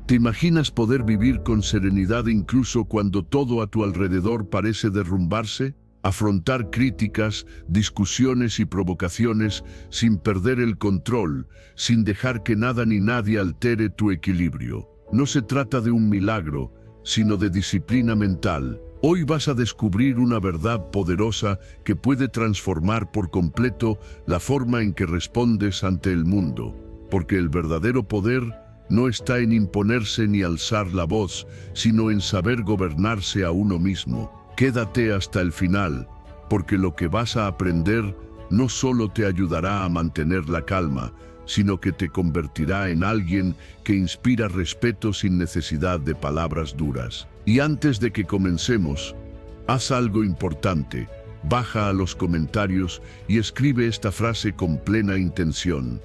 ¿Te imaginas poder vivir con serenidad incluso cuando todo a tu alrededor parece derrumbarse? Afrontar críticas, discusiones y provocaciones sin perder el control, sin dejar que nada ni nadie altere tu equilibrio. No se trata de un milagro, sino de disciplina mental. Hoy vas a descubrir una verdad poderosa que puede transformar por completo la forma en que respondes ante el mundo. Porque el verdadero poder no está en imponerse ni alzar la voz, sino en saber gobernarse a uno mismo. Quédate hasta el final, porque lo que vas a aprender no solo te ayudará a mantener la calma, sino que te convertirá en alguien que inspira respeto sin necesidad de palabras duras. Y antes de que comencemos, haz algo importante. Baja a los comentarios y escribe esta frase con plena intención.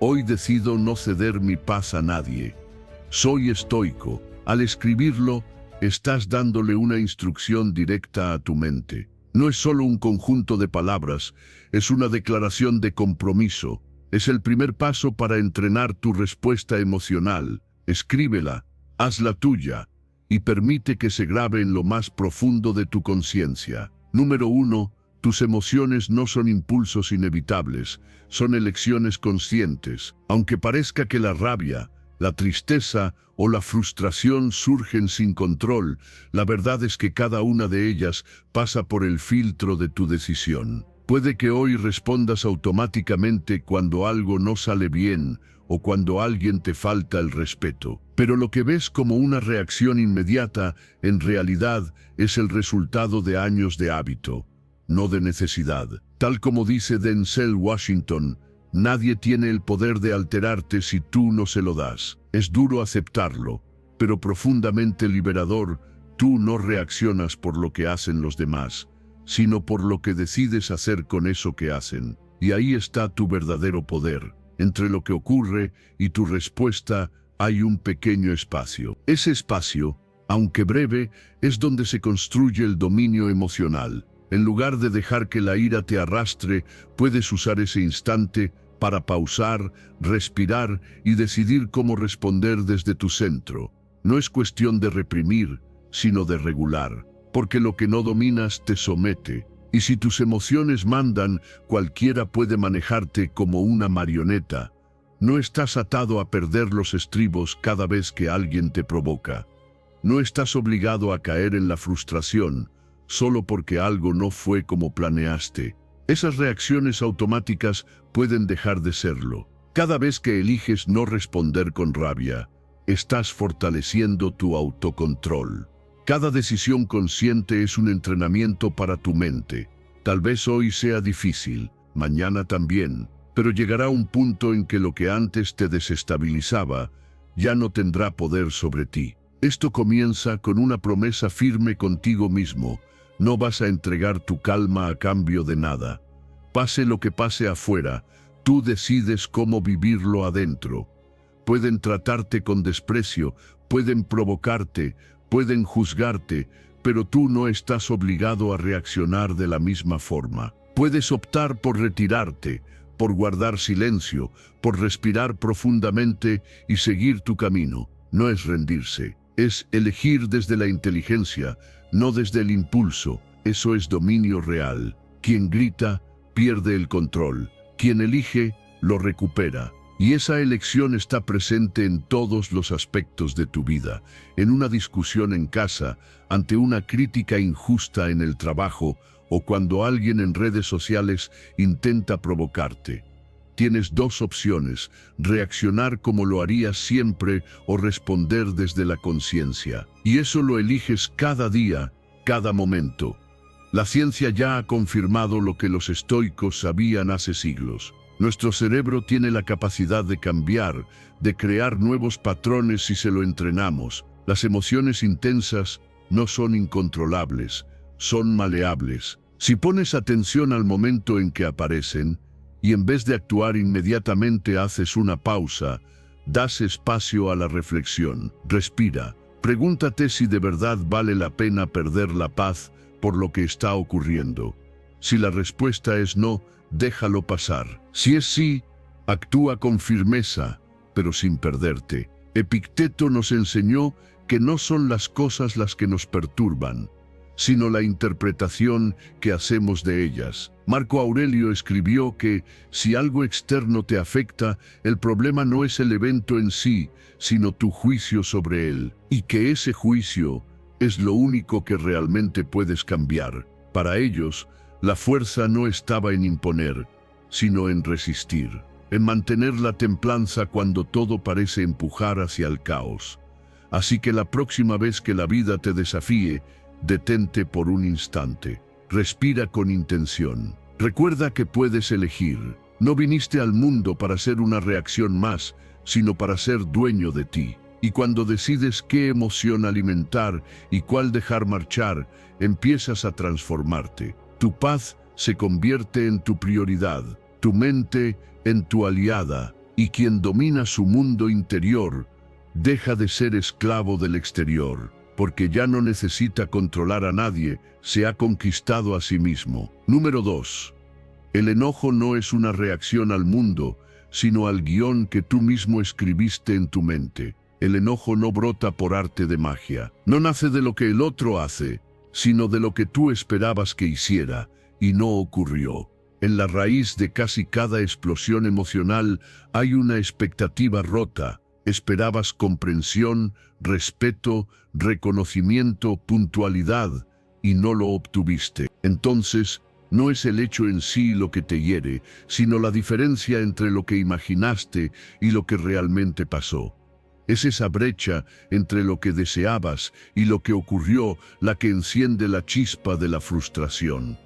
Hoy decido no ceder mi paz a nadie. Soy estoico. Al escribirlo, estás dándole una instrucción directa a tu mente. No es solo un conjunto de palabras, es una declaración de compromiso. Es el primer paso para entrenar tu respuesta emocional. Escríbela, hazla tuya y permite que se grabe en lo más profundo de tu conciencia. Número 1. Tus emociones no son impulsos inevitables, son elecciones conscientes. Aunque parezca que la rabia, la tristeza o la frustración surgen sin control, la verdad es que cada una de ellas pasa por el filtro de tu decisión. Puede que hoy respondas automáticamente cuando algo no sale bien o cuando alguien te falta el respeto. Pero lo que ves como una reacción inmediata, en realidad, es el resultado de años de hábito, no de necesidad. Tal como dice Denzel Washington, nadie tiene el poder de alterarte si tú no se lo das. Es duro aceptarlo, pero profundamente liberador. Tú no reaccionas por lo que hacen los demás, sino por lo que decides hacer con eso que hacen. Y ahí está tu verdadero poder. Entre lo que ocurre y tu respuesta hay un pequeño espacio. Ese espacio, aunque breve, es donde se construye el dominio emocional. En lugar de dejar que la ira te arrastre, puedes usar ese instante para pausar, respirar y decidir cómo responder desde tu centro. No es cuestión de reprimir, sino de regular, porque lo que no dominas te somete. Y si tus emociones mandan, cualquiera puede manejarte como una marioneta. No estás atado a perder los estribos cada vez que alguien te provoca. No estás obligado a caer en la frustración, solo porque algo no fue como planeaste. Esas reacciones automáticas pueden dejar de serlo. Cada vez que eliges no responder con rabia, estás fortaleciendo tu autocontrol. Cada decisión consciente es un entrenamiento para tu mente. Tal vez hoy sea difícil, mañana también, pero llegará un punto en que lo que antes te desestabilizaba ya no tendrá poder sobre ti. Esto comienza con una promesa firme contigo mismo. No vas a entregar tu calma a cambio de nada. Pase lo que pase afuera, tú decides cómo vivirlo adentro. Pueden tratarte con desprecio, pueden provocarte, pueden juzgarte, pero tú no estás obligado a reaccionar de la misma forma. Puedes optar por retirarte, por guardar silencio, por respirar profundamente y seguir tu camino. No es rendirse, es elegir desde la inteligencia, no desde el impulso. Eso es dominio real. Quien grita, pierde el control. Quien elige, lo recupera. Y esa elección está presente en todos los aspectos de tu vida. En una discusión en casa, ante una crítica injusta en el trabajo o cuando alguien en redes sociales intenta provocarte. Tienes dos opciones: reaccionar como lo harías siempre o responder desde la conciencia. Y eso lo eliges cada día, cada momento. La ciencia ya ha confirmado lo que los estoicos sabían hace siglos. Nuestro cerebro tiene la capacidad de cambiar, de crear nuevos patrones si se lo entrenamos. Las emociones intensas no son incontrolables, son maleables. Si pones atención al momento en que aparecen, y en vez de actuar inmediatamente haces una pausa, das espacio a la reflexión. Respira. Pregúntate si de verdad vale la pena perder la paz por lo que está ocurriendo. Si la respuesta es no, déjalo pasar. Si es sí, actúa con firmeza, pero sin perderte. Epicteto nos enseñó que no son las cosas las que nos perturban, sino la interpretación que hacemos de ellas. Marco Aurelio escribió que si algo externo te afecta, el problema no es el evento en sí, sino tu juicio sobre él, y que ese juicio es lo único que realmente puedes cambiar. Para ellos, la fuerza no estaba en imponer, sino en resistir, en mantener la templanza cuando todo parece empujar hacia el caos. Así que la próxima vez que la vida te desafíe, detente por un instante. Respira con intención. Recuerda que puedes elegir. No viniste al mundo para ser una reacción más, sino para ser dueño de ti. Y cuando decides qué emoción alimentar y cuál dejar marchar, empiezas a transformarte. Tu paz se convierte en tu prioridad, tu mente en tu aliada, y quien domina su mundo interior deja de ser esclavo del exterior, porque ya no necesita controlar a nadie, se ha conquistado a sí mismo. Número 2. El enojo no es una reacción al mundo, sino al guión que tú mismo escribiste en tu mente. El enojo no brota por arte de magia, no nace de lo que el otro hace, sino de lo que tú esperabas que hiciera, y no ocurrió. En la raíz de casi cada explosión emocional hay una expectativa rota. Esperabas comprensión, respeto, reconocimiento, puntualidad, y no lo obtuviste. Entonces, no es el hecho en sí lo que te hiere, sino la diferencia entre lo que imaginaste y lo que realmente pasó. Es esa brecha entre lo que deseabas y lo que ocurrió la que enciende la chispa de la frustración.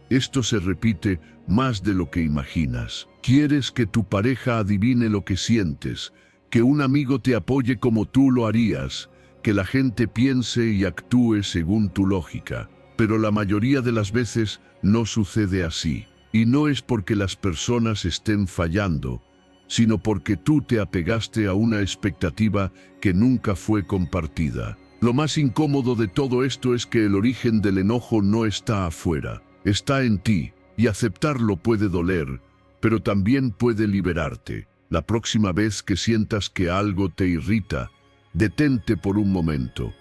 Esto se repite más de lo que imaginas. Quieres que tu pareja adivine lo que sientes, que un amigo te apoye como tú lo harías, que la gente piense y actúe según tu lógica. Pero la mayoría de las veces no sucede así. Y no es porque las personas estén fallando, sino porque tú te apegaste a una expectativa que nunca fue compartida. Lo más incómodo de todo esto es que el origen del enojo no está afuera, está en ti, y aceptarlo puede doler, pero también puede liberarte. La próxima vez que sientas que algo te irrita, detente por un momento.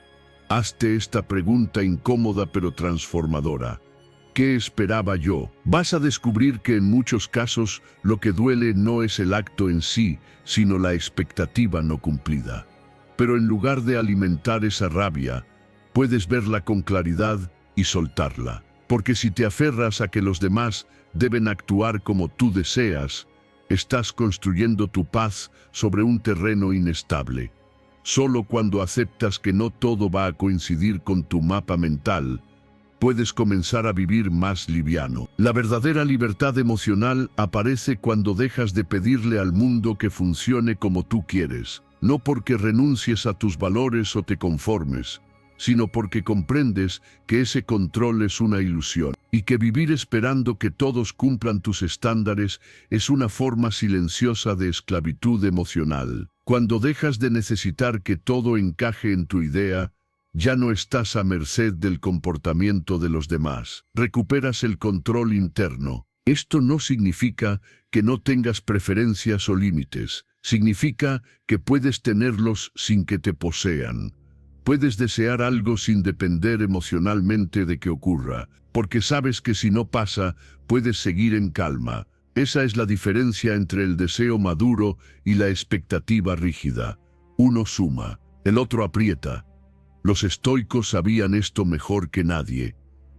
Hazte esta pregunta incómoda pero transformadora. ¿Qué esperaba yo? Vas a descubrir que en muchos casos lo que duele no es el acto en sí, sino la expectativa no cumplida. Pero en lugar de alimentar esa rabia, puedes verla con claridad y soltarla. Porque si te aferras a que los demás deben actuar como tú deseas, estás construyendo tu paz sobre un terreno inestable. Solo cuando aceptas que no todo va a coincidir con tu mapa mental, puedes comenzar a vivir más liviano. La verdadera libertad emocional aparece cuando dejas de pedirle al mundo que funcione como tú quieres, no porque renuncies a tus valores o te conformes, sino porque comprendes que ese control es una ilusión, y que vivir esperando que todos cumplan tus estándares es una forma silenciosa de esclavitud emocional. Cuando dejas de necesitar que todo encaje en tu idea, ya no estás a merced del comportamiento de los demás. Recuperas el control interno. Esto no significa que no tengas preferencias o límites. Significa que puedes tenerlos sin que te posean. Puedes desear algo sin depender emocionalmente de que ocurra, porque sabes que si no pasa, puedes seguir en calma. Esa es la diferencia entre el deseo maduro y la expectativa rígida. Uno suma, el otro aprieta. Los estoicos sabían esto mejor que nadie.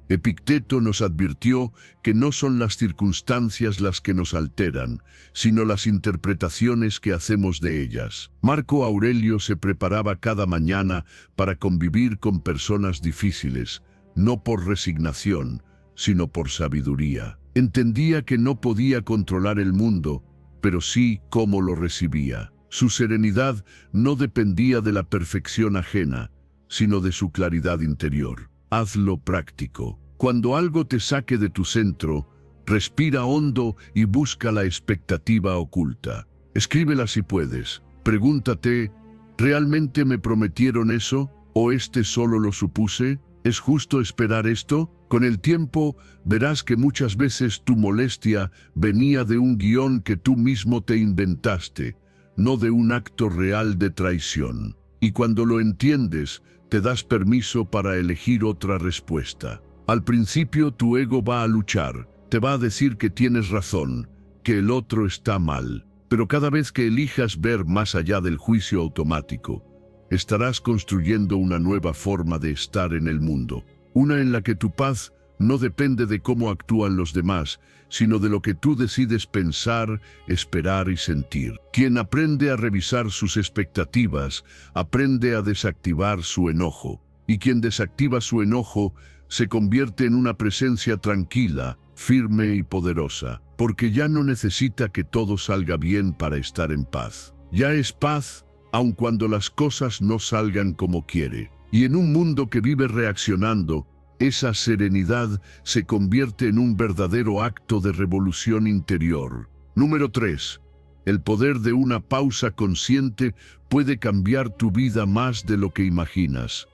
Epicteto nos advirtió que no son las circunstancias las que nos alteran, sino las interpretaciones que hacemos de ellas. Marco Aurelio se preparaba cada mañana para convivir con personas difíciles, no por resignación, sino por sabiduría. Entendía que no podía controlar el mundo, pero sí cómo lo recibía. Su serenidad no dependía de la perfección ajena, sino de su claridad interior. Hazlo práctico. Cuando algo te saque de tu centro, respira hondo y busca la expectativa oculta. Escríbela si puedes. Pregúntate, ¿realmente me prometieron eso? ¿O solo lo supuse? ¿Es justo esperar esto? Con el tiempo, verás que muchas veces tu molestia venía de un guión que tú mismo te inventaste, no de un acto real de traición. Y cuando lo entiendes, te das permiso para elegir otra respuesta. Al principio tu ego va a luchar, te va a decir que tienes razón, que el otro está mal. Pero cada vez que elijas ver más allá del juicio automático, estarás construyendo una nueva forma de estar en el mundo. Una en la que tu paz no depende de cómo actúan los demás, sino de lo que tú decides pensar, esperar y sentir. Quien aprende a revisar sus expectativas, aprende a desactivar su enojo. Y quien desactiva su enojo, se convierte en una presencia tranquila, firme y poderosa, porque ya no necesita que todo salga bien para estar en paz. Ya es paz, aun cuando las cosas no salgan como quiere. Y en un mundo que vive reaccionando, esa serenidad se convierte en un verdadero acto de revolución interior. Número 3. El poder de una pausa consciente puede cambiar tu vida más de lo que imaginas.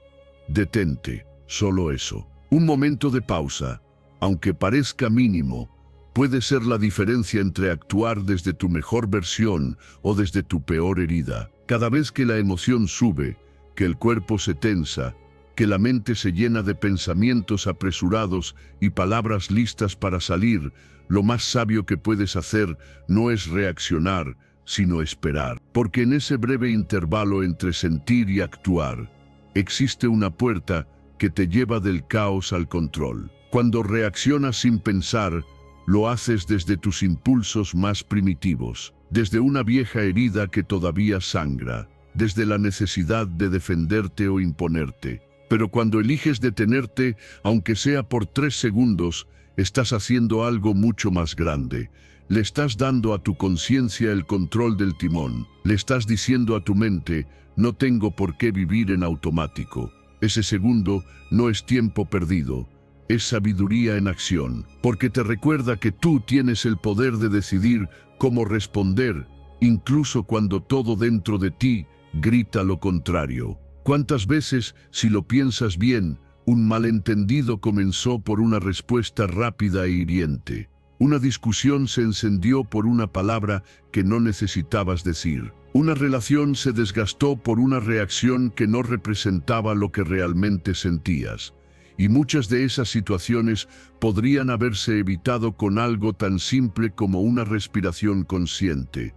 Detente, solo eso. Un momento de pausa, aunque parezca mínimo, puede ser la diferencia entre actuar desde tu mejor versión o desde tu peor herida. Cada vez que la emoción sube, que el cuerpo se tensa, que la mente se llena de pensamientos apresurados y palabras listas para salir, lo más sabio que puedes hacer no es reaccionar, sino esperar. Porque en ese breve intervalo entre sentir y actuar, existe una puerta que te lleva del caos al control. Cuando reaccionas sin pensar, lo haces desde tus impulsos más primitivos, desde una vieja herida que todavía sangra, desde la necesidad de defenderte o imponerte. Pero cuando eliges detenerte, aunque sea por 3 segundos, estás haciendo algo mucho más grande. Le estás dando a tu conciencia el control del timón. Le estás diciendo a tu mente, no tengo por qué vivir en automático. Ese segundo no es tiempo perdido, es sabiduría en acción, porque te recuerda que tú tienes el poder de decidir cómo responder, incluso cuando todo dentro de ti grita lo contrario. ¿Cuántas veces, si lo piensas bien, un malentendido comenzó por una respuesta rápida e hiriente? Una discusión se encendió por una palabra que no necesitabas decir. Una relación se desgastó por una reacción que no representaba lo que realmente sentías. Y muchas de esas situaciones podrían haberse evitado con algo tan simple como una respiración consciente.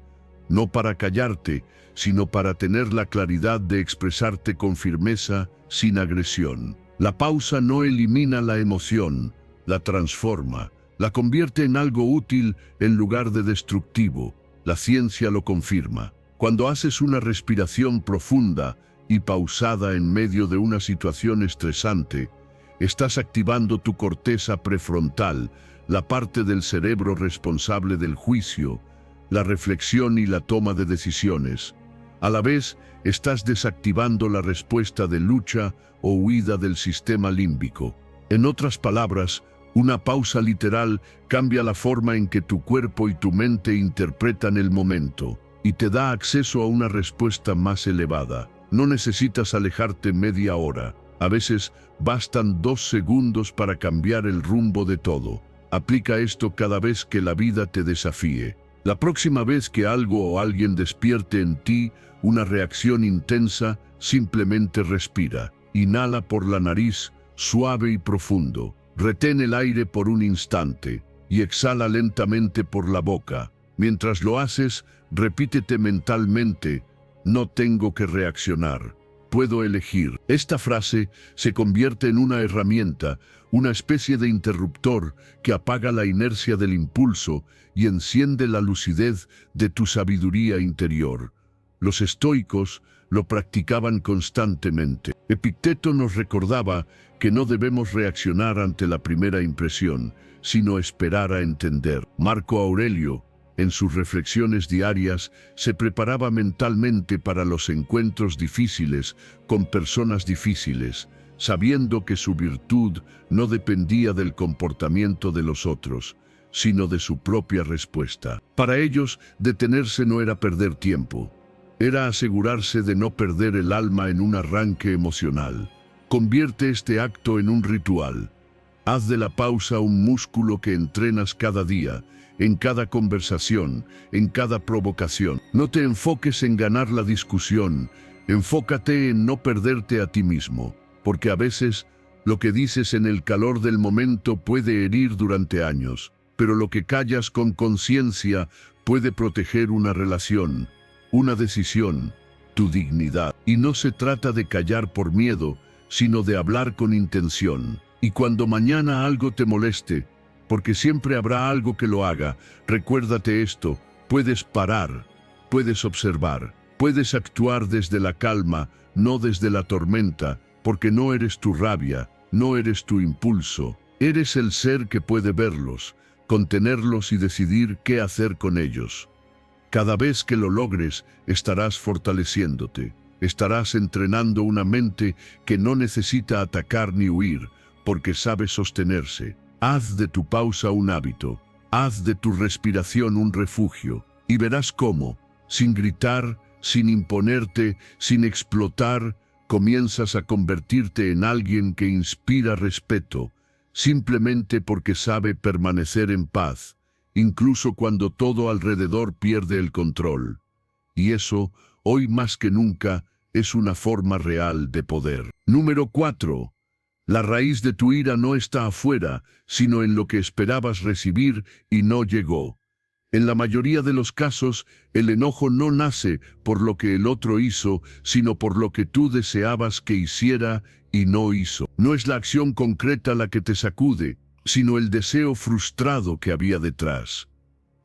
No para callarte, sino para tener la claridad de expresarte con firmeza, sin agresión. La pausa no elimina la emoción, la transforma, la convierte en algo útil en lugar de destructivo. La ciencia lo confirma. Cuando haces una respiración profunda y pausada en medio de una situación estresante, estás activando tu corteza prefrontal, la parte del cerebro responsable del juicio, la reflexión y la toma de decisiones. A la vez, estás desactivando la respuesta de lucha o huida del sistema límbico. En otras palabras, una pausa literal cambia la forma en que tu cuerpo y tu mente interpretan el momento y te da acceso a una respuesta más elevada. No necesitas alejarte media hora. A veces bastan 2 segundos para cambiar el rumbo de todo. Aplica esto cada vez que la vida te desafíe. La próxima vez que algo o alguien despierte en ti una reacción intensa, simplemente respira. Inhala por la nariz, suave y profundo. Retén el aire por un instante y exhala lentamente por la boca. Mientras lo haces, repítete mentalmente, no tengo que reaccionar, puedo elegir. Esta frase se convierte en una herramienta, una especie de interruptor que apaga la inercia del impulso y enciende la lucidez de tu sabiduría interior. Los estoicos lo practicaban constantemente. Epicteto nos recordaba que no debemos reaccionar ante la primera impresión, sino esperar a entender. Marco Aurelio, en sus reflexiones diarias, se preparaba mentalmente para los encuentros difíciles con personas difíciles, sabiendo que su virtud no dependía del comportamiento de los otros, sino de su propia respuesta. Para ellos, detenerse no era perder tiempo, era asegurarse de no perder el alma en un arranque emocional. Convierte este acto en un ritual. Haz de la pausa un músculo que entrenas cada día, en cada conversación, en cada provocación. No te enfoques en ganar la discusión, enfócate en no perderte a ti mismo, porque a veces lo que dices en el calor del momento puede herir durante años, pero lo que callas con conciencia puede proteger una relación, una decisión, tu dignidad. Y no se trata de callar por miedo, sino de hablar con intención. Y cuando mañana algo te moleste, porque siempre habrá algo que lo haga, recuérdate esto: puedes parar, puedes observar, puedes actuar desde la calma, no desde la tormenta, porque no eres tu rabia, no eres tu impulso, eres el ser que puede verlos, contenerlos y decidir qué hacer con ellos. Cada vez que lo logres, estarás fortaleciéndote, estarás entrenando una mente que no necesita atacar ni huir, porque sabe sostenerse. Haz de tu pausa un hábito, haz de tu respiración un refugio, y verás cómo, sin gritar, sin imponerte, sin explotar, comienzas a convertirte en alguien que inspira respeto, simplemente porque sabe permanecer en paz, incluso cuando todo alrededor pierde el control. Y eso, hoy más que nunca, es una forma real de poder. Número 4. La raíz de tu ira no está afuera, sino en lo que esperabas recibir y no llegó. En la mayoría de los casos, el enojo no nace por lo que el otro hizo, sino por lo que tú deseabas que hiciera y no hizo. No es la acción concreta la que te sacude, sino el deseo frustrado que había detrás.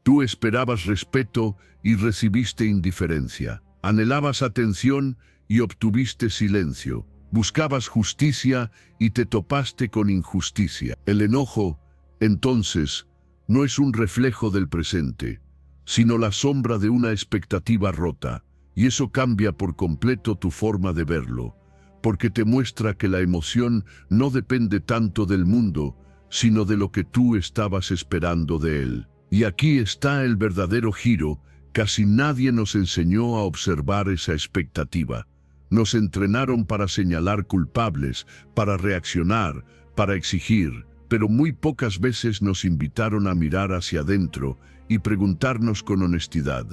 Tú esperabas respeto y recibiste indiferencia. Anhelabas atención y obtuviste silencio. Buscabas justicia y te topaste con injusticia. El enojo, entonces, no es un reflejo del presente, sino la sombra de una expectativa rota, y eso cambia por completo tu forma de verlo, porque te muestra que la emoción no depende tanto del mundo, sino de lo que tú estabas esperando de él. Y aquí está el verdadero giro: casi nadie nos enseñó a observar esa expectativa. Nos entrenaron para señalar culpables, para reaccionar, para exigir, pero muy pocas veces nos invitaron a mirar hacia adentro y preguntarnos con honestidad: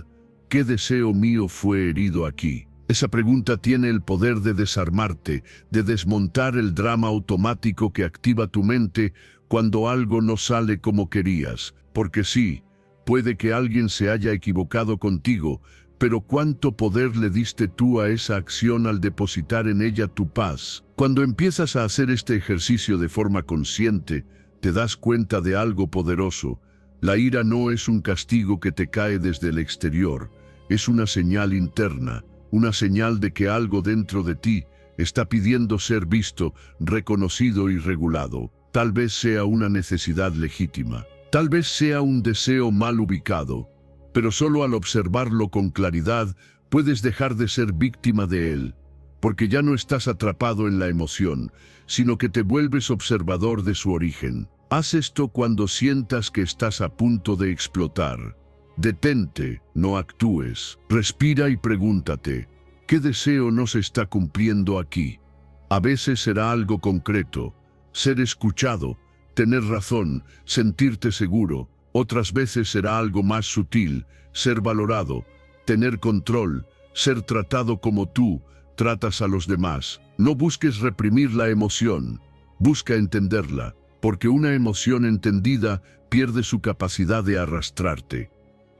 ¿qué deseo mío fue herido aquí? Esa pregunta tiene el poder de desarmarte, de desmontar el drama automático que activa tu mente cuando algo no sale como querías. Porque sí, puede que alguien se haya equivocado contigo, pero ¿cuánto poder le diste tú a esa acción al depositar en ella tu paz? Cuando empiezas a hacer este ejercicio de forma consciente, te das cuenta de algo poderoso. La ira no es un castigo que te cae desde el exterior, es una señal interna, una señal de que algo dentro de ti está pidiendo ser visto, reconocido y regulado. Tal vez sea una necesidad legítima, tal vez sea un deseo mal ubicado, pero solo al observarlo con claridad puedes dejar de ser víctima de él, porque ya no estás atrapado en la emoción, sino que te vuelves observador de su origen. Haz esto cuando sientas que estás a punto de explotar. Detente, no actúes. Respira y pregúntate: ¿qué deseo no se está cumpliendo aquí? A veces será algo concreto: ser escuchado, tener razón, sentirte seguro. Otras veces será algo más sutil: ser valorado, tener control, ser tratado como tú tratas a los demás. No busques reprimir la emoción, busca entenderla, porque una emoción entendida pierde su capacidad de arrastrarte.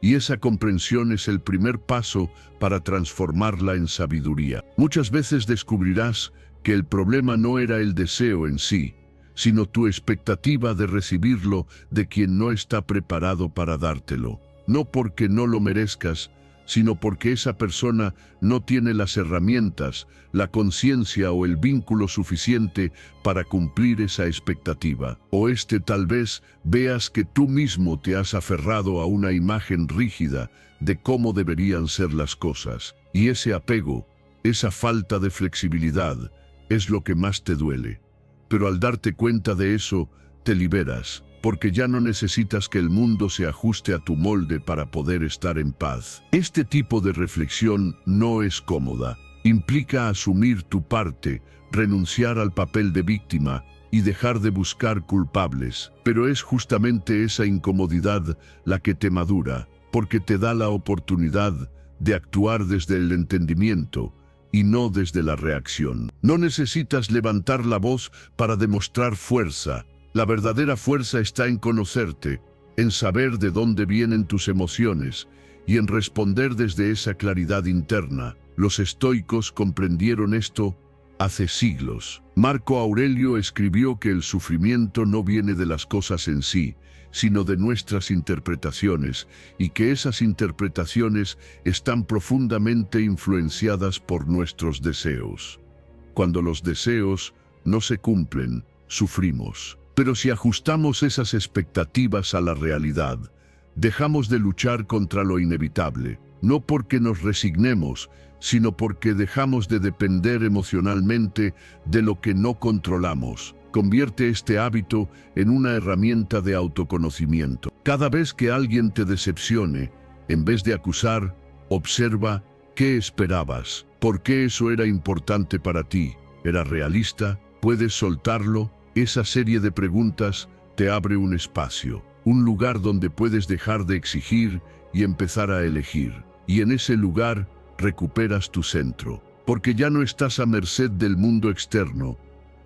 Y esa comprensión es el primer paso para transformarla en sabiduría. Muchas veces descubrirás que el problema no era el deseo en sí, sino tu expectativa de recibirlo de quien no está preparado para dártelo. No porque no lo merezcas, sino porque esa persona no tiene las herramientas, la conciencia o el vínculo suficiente para cumplir esa expectativa. O tal vez veas que tú mismo te has aferrado a una imagen rígida de cómo deberían ser las cosas. Y ese apego, esa falta de flexibilidad, es lo que más te duele. Pero al darte cuenta de eso, te liberas, porque ya no necesitas que el mundo se ajuste a tu molde para poder estar en paz. Este tipo de reflexión no es cómoda. Implica asumir tu parte, renunciar al papel de víctima y dejar de buscar culpables. Pero es justamente esa incomodidad la que te madura, porque te da la oportunidad de actuar desde el entendimiento y no desde la reacción. No necesitas levantar la voz para demostrar fuerza. La verdadera fuerza está en conocerte, en saber de dónde vienen tus emociones y en responder desde esa claridad interna. Los estoicos comprendieron esto hace siglos. Marco Aurelio escribió que el sufrimiento no viene de las cosas en sí, sino de nuestras interpretaciones, y que esas interpretaciones están profundamente influenciadas por nuestros deseos. Cuando los deseos no se cumplen, sufrimos. Pero si ajustamos esas expectativas a la realidad, dejamos de luchar contra lo inevitable, no porque nos resignemos, sino porque dejamos de depender emocionalmente de lo que no controlamos. Convierte este hábito en una herramienta de autoconocimiento. Cada vez que alguien te decepcione, en vez de acusar, observa qué esperabas, por qué eso era importante para ti, era realista, puedes soltarlo. Esa serie de preguntas te abre un espacio, un lugar donde puedes dejar de exigir y empezar a elegir. Y en ese lugar recuperas tu centro, porque ya no estás a merced del mundo externo.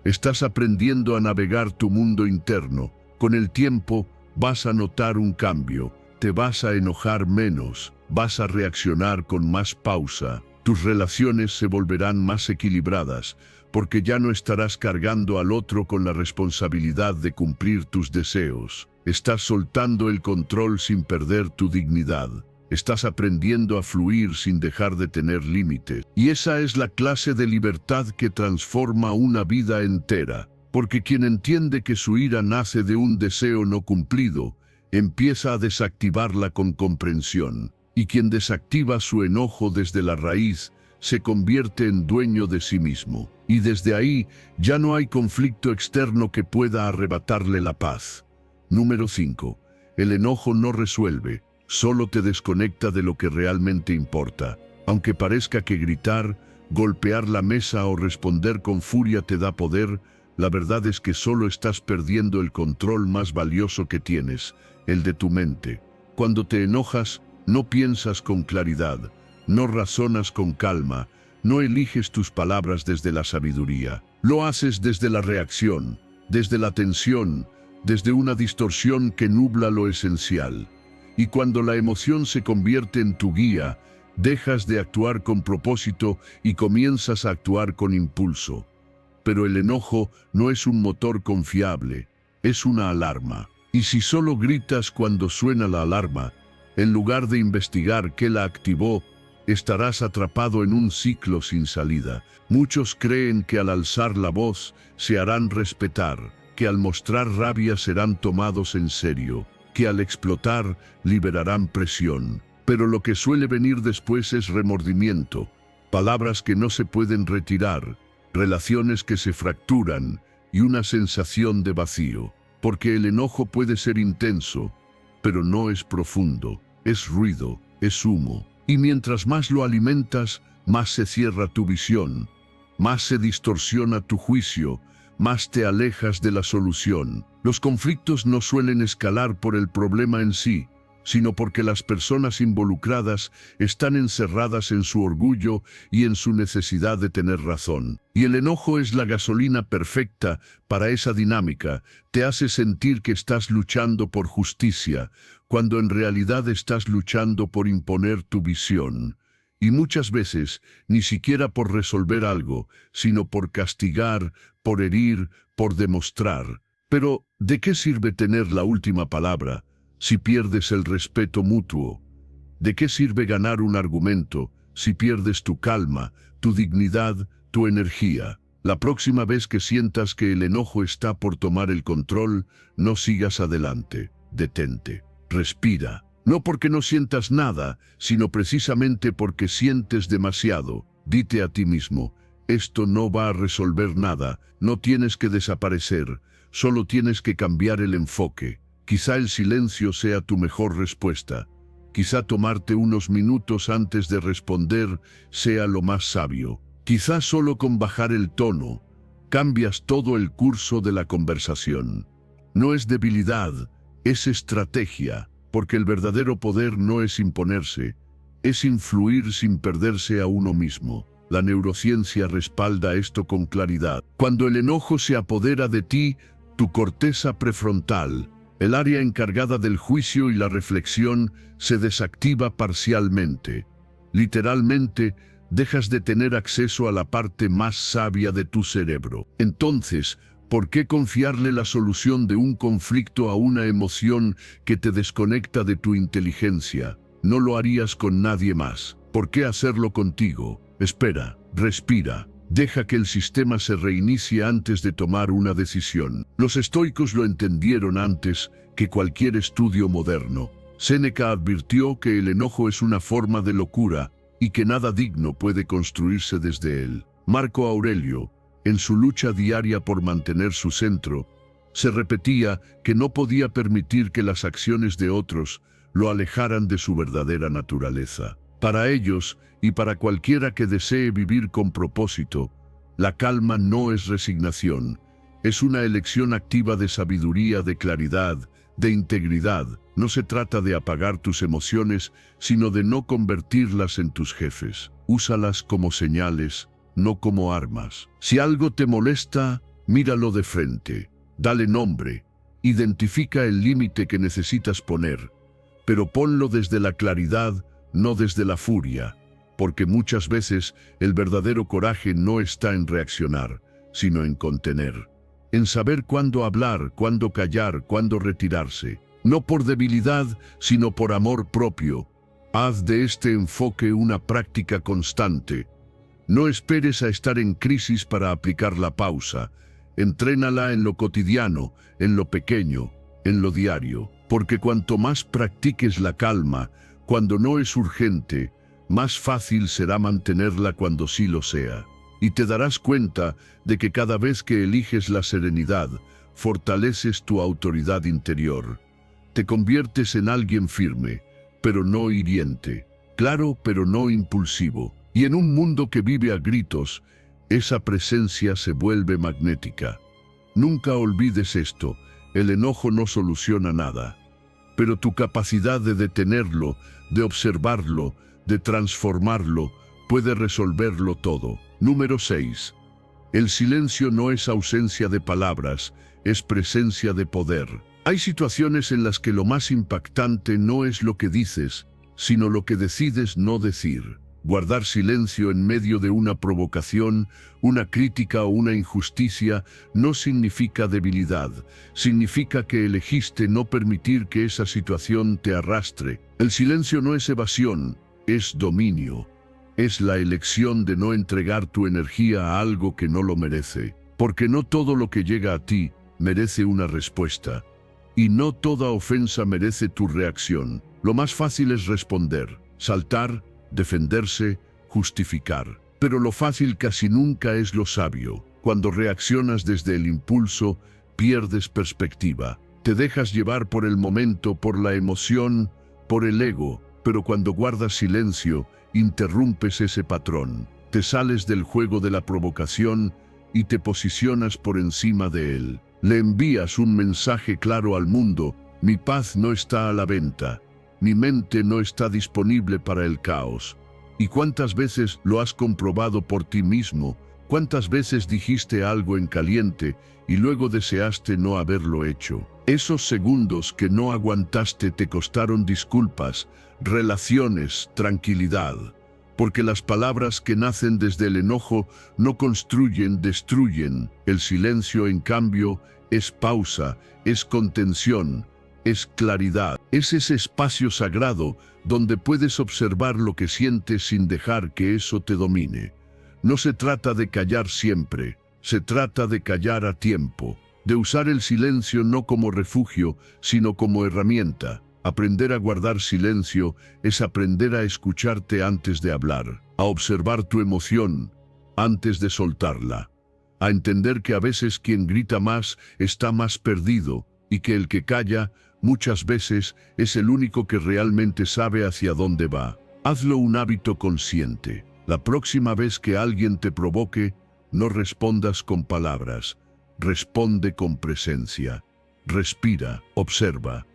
Estás aprendiendo a navegar tu mundo interno. Con el tiempo vas a notar un cambio, te vas a enojar menos, vas a reaccionar con más pausa. Tus relaciones se volverán más equilibradas, porque ya no estarás cargando al otro con la responsabilidad de cumplir tus deseos. Estás soltando el control sin perder tu dignidad. Estás aprendiendo a fluir sin dejar de tener límites. Y esa es la clase de libertad que transforma una vida entera. Porque quien entiende que su ira nace de un deseo no cumplido, empieza a desactivarla con comprensión. Y quien desactiva su enojo desde la raíz, se convierte en dueño de sí mismo. Y desde ahí ya no hay conflicto externo que pueda arrebatarle la paz. Número 5. El enojo no resuelve, solo te desconecta de lo que realmente importa. Aunque parezca que gritar, golpear la mesa o responder con furia te da poder, la verdad es que solo estás perdiendo el control más valioso que tienes, el de tu mente. Cuando te enojas, no piensas con claridad, no razonas con calma, no eliges tus palabras desde la sabiduría. Lo haces desde la reacción, desde la tensión, desde una distorsión que nubla lo esencial. Y cuando la emoción se convierte en tu guía, dejas de actuar con propósito y comienzas a actuar con impulso. Pero el enojo no es un motor confiable, es una alarma. Y si solo gritas cuando suena la alarma, en lugar de investigar qué la activó, estarás atrapado en un ciclo sin salida. Muchos creen que al alzar la voz se harán respetar, que al mostrar rabia serán tomados en serio, que al explotar liberarán presión. Pero lo que suele venir después es remordimiento, palabras que no se pueden retirar, relaciones que se fracturan y una sensación de vacío. Porque el enojo puede ser intenso, pero no es profundo, es ruido, es humo. Y mientras más lo alimentas, más se cierra tu visión, más se distorsiona tu juicio, más te alejas de la solución. Los conflictos no suelen escalar por el problema en sí, sino porque las personas involucradas están encerradas en su orgullo y en su necesidad de tener razón. Y el enojo es la gasolina perfecta para esa dinámica. Te hace sentir que estás luchando por justicia, cuando en realidad estás luchando por imponer tu visión. Y muchas veces, ni siquiera por resolver algo, sino por castigar, por herir, por demostrar. Pero, ¿de qué sirve tener la última palabra si pierdes el respeto mutuo? ¿De qué sirve ganar un argumento si pierdes tu calma, tu dignidad, tu energía? La próxima vez que sientas que el enojo está por tomar el control, no sigas adelante, detente, respira. No porque no sientas nada, sino precisamente porque sientes demasiado. Dite a ti mismo, esto no va a resolver nada, no tienes que desaparecer, solo tienes que cambiar el enfoque. Quizá el silencio sea tu mejor respuesta. Quizá tomarte unos minutos antes de responder sea lo más sabio. Quizá solo con bajar el tono, cambias todo el curso de la conversación. No es debilidad, es estrategia, porque el verdadero poder no es imponerse, es influir sin perderse a uno mismo. La neurociencia respalda esto con claridad. Cuando el enojo se apodera de ti, tu corteza prefrontal, el área encargada del juicio y la reflexión, se desactiva parcialmente. Literalmente, dejas de tener acceso a la parte más sabia de tu cerebro. Entonces, ¿por qué confiarle la solución de un conflicto a una emoción que te desconecta de tu inteligencia? No lo harías con nadie más. ¿Por qué hacerlo contigo? Espera, respira. Deja que el sistema se reinicie antes de tomar una decisión. Los estoicos lo entendieron antes que cualquier estudio moderno. Séneca advirtió que el enojo es una forma de locura y que nada digno puede construirse desde él. Marco Aurelio, en su lucha diaria por mantener su centro, se repetía que no podía permitir que las acciones de otros lo alejaran de su verdadera naturaleza. Para ellos, y para cualquiera que desee vivir con propósito, la calma no es resignación, es una elección activa de sabiduría, de claridad, de integridad. No se trata de apagar tus emociones, sino de no convertirlas en tus jefes. Úsalas como señales, no como armas. Si algo te molesta, míralo de frente, dale nombre, identifica el límite que necesitas poner, pero ponlo desde la claridad, no desde la furia, porque muchas veces el verdadero coraje no está en reaccionar, sino en contener, en saber cuándo hablar, cuándo callar, cuándo retirarse, no por debilidad, sino por amor propio. Haz de este enfoque una práctica constante. No esperes a estar en crisis para aplicar la pausa. Entrénala en lo cotidiano, en lo pequeño, en lo diario, porque cuanto más practiques la calma, cuando no es urgente, más fácil será mantenerla cuando sí lo sea. Y te darás cuenta de que cada vez que eliges la serenidad, fortaleces tu autoridad interior. Te conviertes en alguien firme, pero no hiriente, claro, pero no impulsivo. Y en un mundo que vive a gritos, esa presencia se vuelve magnética. Nunca olvides esto, el enojo no soluciona nada, pero tu capacidad de detenerlo, de observarlo, de transformarlo, puede resolverlo todo. Número 6. El silencio no es ausencia de palabras, es presencia de poder. Hay situaciones en las que lo más impactante no es lo que dices, sino lo que decides no decir. Guardar silencio en medio de una provocación, una crítica o una injusticia no significa debilidad, significa que elegiste no permitir que esa situación te arrastre. El silencio no es evasión, es dominio. Es la elección de no entregar tu energía a algo que no lo merece, porque no todo lo que llega a ti merece una respuesta, y no toda ofensa merece tu reacción. Lo más fácil es responder, saltar, defenderse, justificar. Pero lo fácil casi nunca es lo sabio. Cuando reaccionas desde el impulso, pierdes perspectiva. Te dejas llevar por el momento, por la emoción, por el ego, pero cuando guardas silencio, interrumpes ese patrón. Te sales del juego de la provocación y te posicionas por encima de él. Le envías un mensaje claro al mundo: mi paz no está a la venta. Mi mente no está disponible para el caos. ¿Y cuántas veces lo has comprobado por ti mismo? ¿Cuántas veces dijiste algo en caliente y luego deseaste no haberlo hecho? Esos segundos que no aguantaste te costaron disculpas, relaciones, tranquilidad. Porque las palabras que nacen desde el enojo no construyen, destruyen. El silencio, en cambio, es pausa, es contención, es claridad. Es ese espacio sagrado donde puedes observar lo que sientes sin dejar que eso te domine. No se trata de callar siempre, se trata de callar a tiempo, de usar el silencio no como refugio, sino como herramienta. Aprender a guardar silencio es aprender a escucharte antes de hablar, a observar tu emoción antes de soltarla, a entender que a veces quien grita más está más perdido y que el que calla muchas veces es el único que realmente sabe hacia dónde va. Hazlo un hábito consciente. La próxima vez que alguien te provoque, No respondas con palabras, responde con presencia. Respira, observa.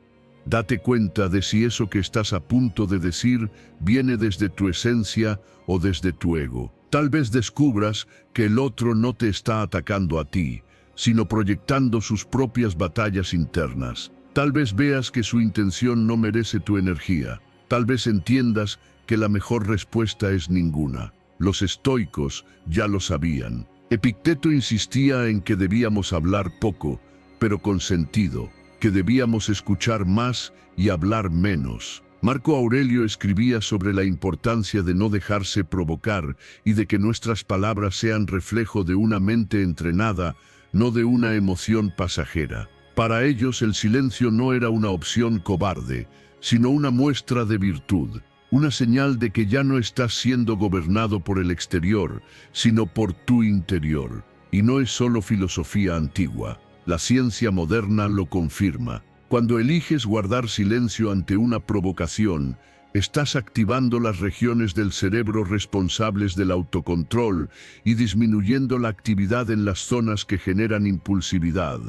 Date cuenta de si eso que estás a punto de decir viene desde tu esencia o desde tu ego. Tal vez descubras que el otro no te está atacando a ti, sino proyectando sus propias batallas internas. Tal vez veas que su intención no merece tu energía. Tal vez entiendas que la mejor respuesta es ninguna. Los estoicos ya lo sabían. Epicteto insistía en que debíamos hablar poco, pero con sentido, que debíamos escuchar más y hablar menos. Marco Aurelio escribía sobre la importancia de no dejarse provocar y de que nuestras palabras sean reflejo de una mente entrenada, no de una emoción pasajera. Para ellos el silencio no era una opción cobarde, sino una muestra de virtud, una señal de que ya no estás siendo gobernado por el exterior, sino por tu interior. Y no es solo filosofía antigua. La ciencia moderna lo confirma. Cuando eliges guardar silencio ante una provocación, estás activando las regiones del cerebro responsables del autocontrol y disminuyendo la actividad en las zonas que generan impulsividad.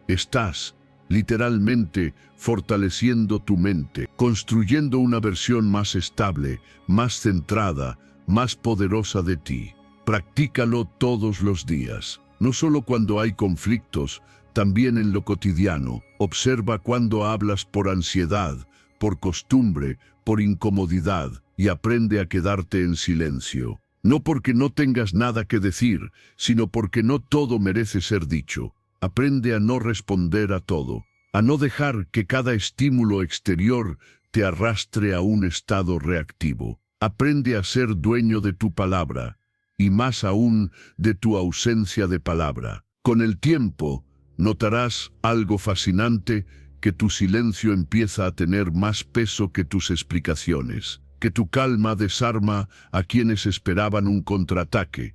Estás, literalmente, fortaleciendo tu mente, construyendo una versión más estable, más centrada, más poderosa de ti. Practícalo todos los días, no solo cuando hay conflictos, también en lo cotidiano. Observa cuando hablas por ansiedad, por costumbre, por incomodidad, y aprende a quedarte en silencio. No porque no tengas nada que decir, sino porque no todo merece ser dicho. Aprende a no responder a todo, a no dejar que cada estímulo exterior te arrastre a un estado reactivo. Aprende a ser dueño de tu palabra, y más aún de tu ausencia de palabra. Con el tiempo, notarás algo fascinante, que tu silencio empieza a tener más peso que tus explicaciones, que tu calma desarma a quienes esperaban un contraataque,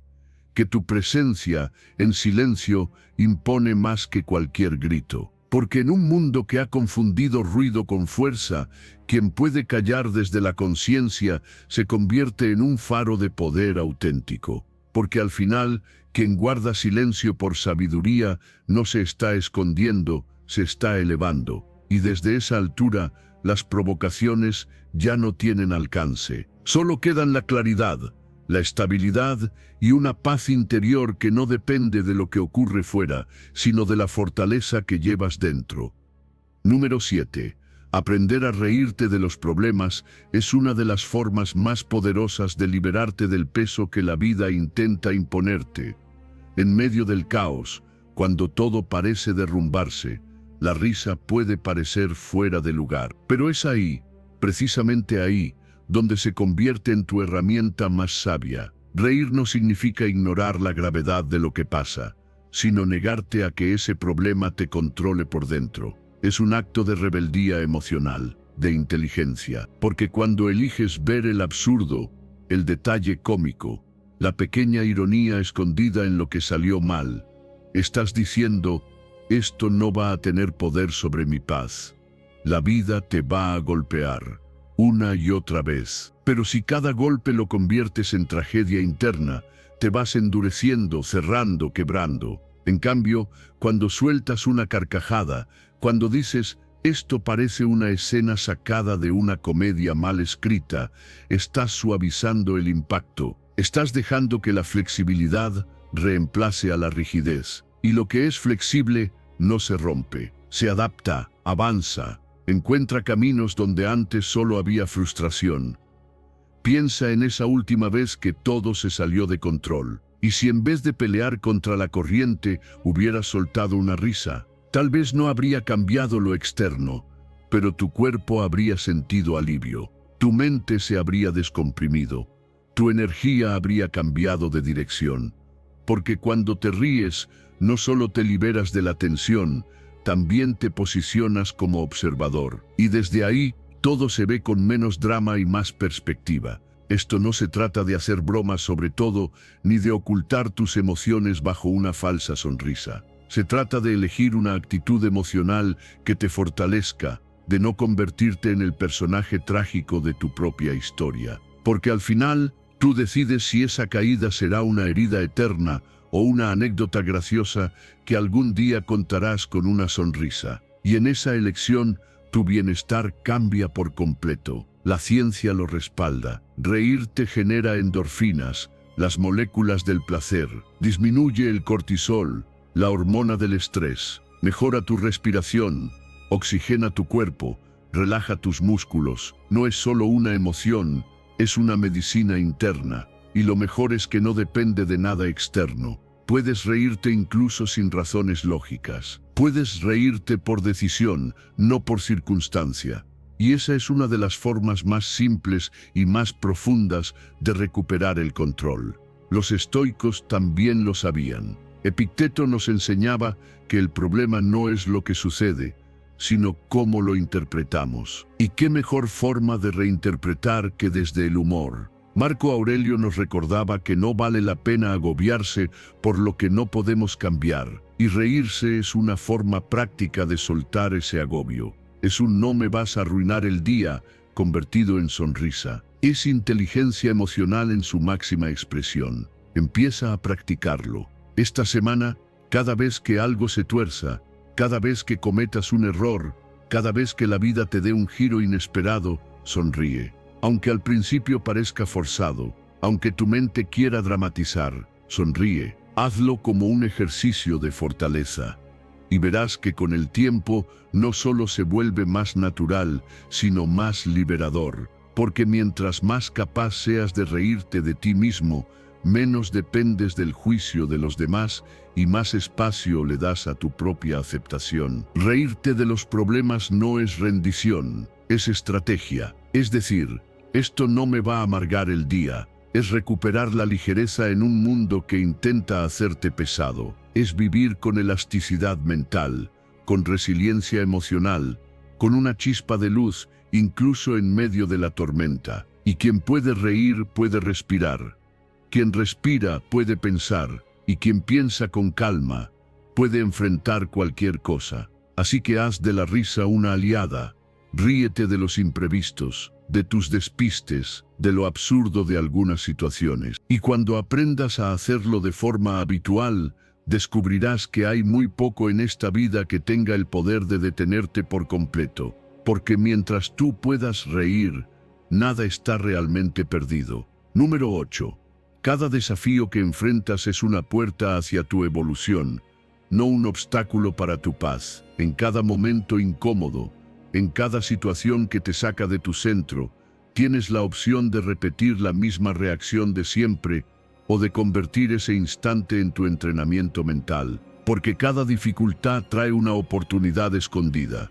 que tu presencia en silencio impone más que cualquier grito. Porque en un mundo que ha confundido ruido con fuerza, quien puede callar desde la conciencia se convierte en un faro de poder auténtico. Porque al final, quien guarda silencio por sabiduría no se está escondiendo, se está elevando. Y desde esa altura, las provocaciones ya no tienen alcance. Solo quedan la claridad, la estabilidad y una paz interior que no depende de lo que ocurre fuera, sino de la fortaleza que llevas dentro. Número 7. Aprender a reírte de los problemas es una de las formas más poderosas de liberarte del peso que la vida intenta imponerte. En medio del caos, cuando todo parece derrumbarse, la risa puede parecer fuera de lugar. Pero es ahí, precisamente ahí, donde se convierte en tu herramienta más sabia. Reír no significa ignorar la gravedad de lo que pasa, sino negarte a que ese problema te controle por dentro. Es un acto de rebeldía emocional, de inteligencia, porque cuando eliges ver el absurdo, el detalle cómico, la pequeña ironía escondida en lo que salió mal, estás diciendo, esto no va a tener poder sobre mi paz. La vida te va a golpear, una y otra vez. Pero si cada golpe lo conviertes en tragedia interna, te vas endureciendo, cerrando, quebrando. En cambio, cuando sueltas una carcajada, cuando dices, esto parece una escena sacada de una comedia mal escrita, estás suavizando el impacto. Estás dejando que la flexibilidad reemplace a la rigidez. Y lo que es flexible no se rompe, se adapta, avanza, encuentra caminos donde antes solo había frustración. Piensa en esa última vez que todo se salió de control. Y si en vez de pelear contra la corriente hubieras soltado una risa, tal vez no habría cambiado lo externo, pero tu cuerpo habría sentido alivio, tu mente se habría descomprimido, tu energía habría cambiado de dirección. Porque cuando te ríes, no solo te liberas de la tensión, también te posicionas como observador. Y desde ahí, todo se ve con menos drama y más perspectiva. Esto no se trata de hacer bromas sobre todo, ni de ocultar tus emociones bajo una falsa sonrisa. Se trata de elegir una actitud emocional que te fortalezca, de no convertirte en el personaje trágico de tu propia historia. Porque al final, tú decides si esa caída será una herida eterna o una anécdota graciosa que algún día contarás con una sonrisa. Y en esa elección, tu bienestar cambia por completo. La ciencia lo respalda. Reírte genera endorfinas, las moléculas del placer, disminuye el cortisol, la hormona del estrés, mejora tu respiración, oxigena tu cuerpo, relaja tus músculos. No es solo una emoción, es una medicina interna. Y lo mejor es que no depende de nada externo. Puedes reírte incluso sin razones lógicas. Puedes reírte por decisión, no por circunstancia. Y esa es una de las formas más simples y más profundas de recuperar el control. Los estoicos también lo sabían. Epicteto nos enseñaba que el problema no es lo que sucede, sino cómo lo interpretamos. ¿Y qué mejor forma de reinterpretar que desde el humor? Marco Aurelio nos recordaba que no vale la pena agobiarse por lo que no podemos cambiar, y reírse es una forma práctica de soltar ese agobio. Es un no me vas a arruinar el día convertido en sonrisa. Es inteligencia emocional en su máxima expresión. Empieza a practicarlo. Esta semana, cada vez que algo se tuerza, cada vez que cometas un error, cada vez que la vida te dé un giro inesperado, sonríe. Aunque al principio parezca forzado, aunque tu mente quiera dramatizar, sonríe. Hazlo como un ejercicio de fortaleza. Y verás que con el tiempo no solo se vuelve más natural, sino más liberador. Porque mientras más capaz seas de reírte de ti mismo, menos dependes del juicio de los demás y más espacio le das a tu propia aceptación. Reírte de los problemas no es rendición, es estrategia. Es decir, esto no me va a amargar el día. Es recuperar la ligereza en un mundo que intenta hacerte pesado. Es vivir con elasticidad mental, con resiliencia emocional, con una chispa de luz, incluso en medio de la tormenta. Y quien puede reír puede respirar. Quien respira puede pensar, y quien piensa con calma puede enfrentar cualquier cosa. Así que haz de la risa una aliada. Ríete de los imprevistos, de tus despistes, de lo absurdo de algunas situaciones. Y cuando aprendas a hacerlo de forma habitual, descubrirás que hay muy poco en esta vida que tenga el poder de detenerte por completo. Porque mientras tú puedas reír, nada está realmente perdido. Número 8. Cada desafío que enfrentas es una puerta hacia tu evolución, no un obstáculo para tu paz. En cada momento incómodo, en cada situación que te saca de tu centro, tienes la opción de repetir la misma reacción de siempre o de convertir ese instante en tu entrenamiento mental. Porque cada dificultad trae una oportunidad escondida.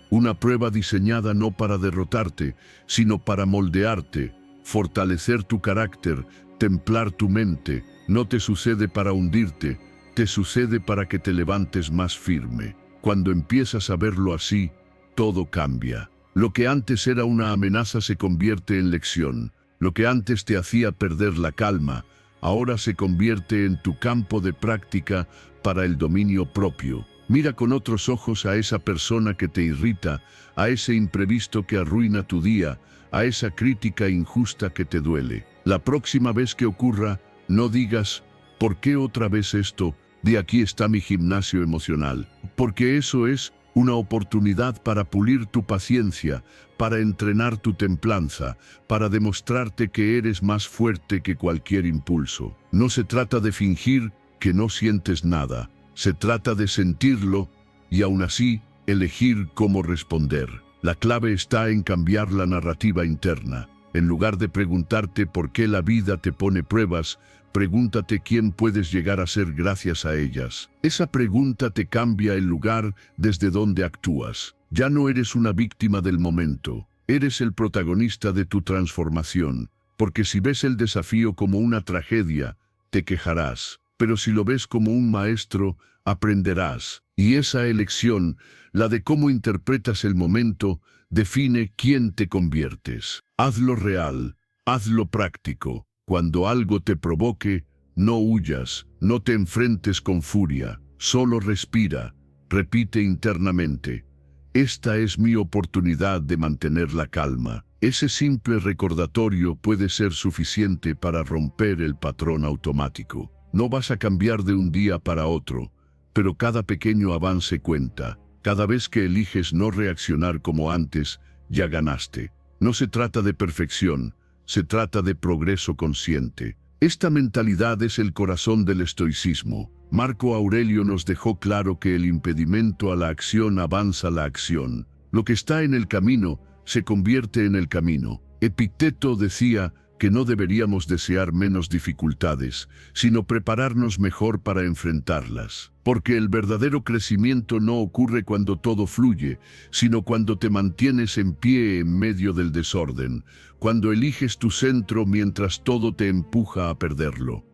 Una prueba diseñada no para derrotarte, sino para moldearte, fortalecer tu carácter, templar tu mente. No te sucede para hundirte, te sucede para que te levantes más firme. Cuando empiezas a verlo así, todo cambia. Lo que antes era una amenaza se convierte en lección. Lo que antes te hacía perder la calma, ahora se convierte en tu campo de práctica para el dominio propio. Mira con otros ojos a esa persona que te irrita, a ese imprevisto que arruina tu día, a esa crítica injusta que te duele. La próxima vez que ocurra, no digas, ¿por qué otra vez esto? De aquí está mi gimnasio emocional. Porque eso es una oportunidad para pulir tu paciencia, para entrenar tu templanza, para demostrarte que eres más fuerte que cualquier impulso. No se trata de fingir que no sientes nada. Se trata de sentirlo y aún así elegir cómo responder. La clave está en cambiar la narrativa interna. En lugar de preguntarte por qué la vida te pone pruebas, pregúntate quién puedes llegar a ser gracias a ellas. Esa pregunta te cambia el lugar desde donde actúas. Ya no eres una víctima del momento, eres el protagonista de tu transformación. Porque si ves el desafío como una tragedia, te quejarás. Pero si lo ves como un maestro, aprenderás. Y esa elección, la de cómo interpretas el momento, define quién te conviertes. Hazlo real, hazlo práctico. Cuando algo te provoque, no huyas, no te enfrentes con furia, solo respira, repite internamente. Esta es mi oportunidad de mantener la calma. Ese simple recordatorio puede ser suficiente para romper el patrón automático. No vas a cambiar de un día para otro, pero cada pequeño avance cuenta. Cada vez que eliges no reaccionar como antes, ya ganaste. No se trata de perfección, se trata de progreso consciente. Esta mentalidad es el corazón del estoicismo. Marco Aurelio nos dejó claro que el impedimento a la acción avanza la acción. Lo que está en el camino se convierte en el camino. Epicteto decía que no deberíamos desear menos dificultades, sino prepararnos mejor para enfrentarlas. Porque el verdadero crecimiento no ocurre cuando todo fluye, sino cuando te mantienes en pie en medio del desorden, cuando eliges tu centro mientras todo te empuja a perderlo.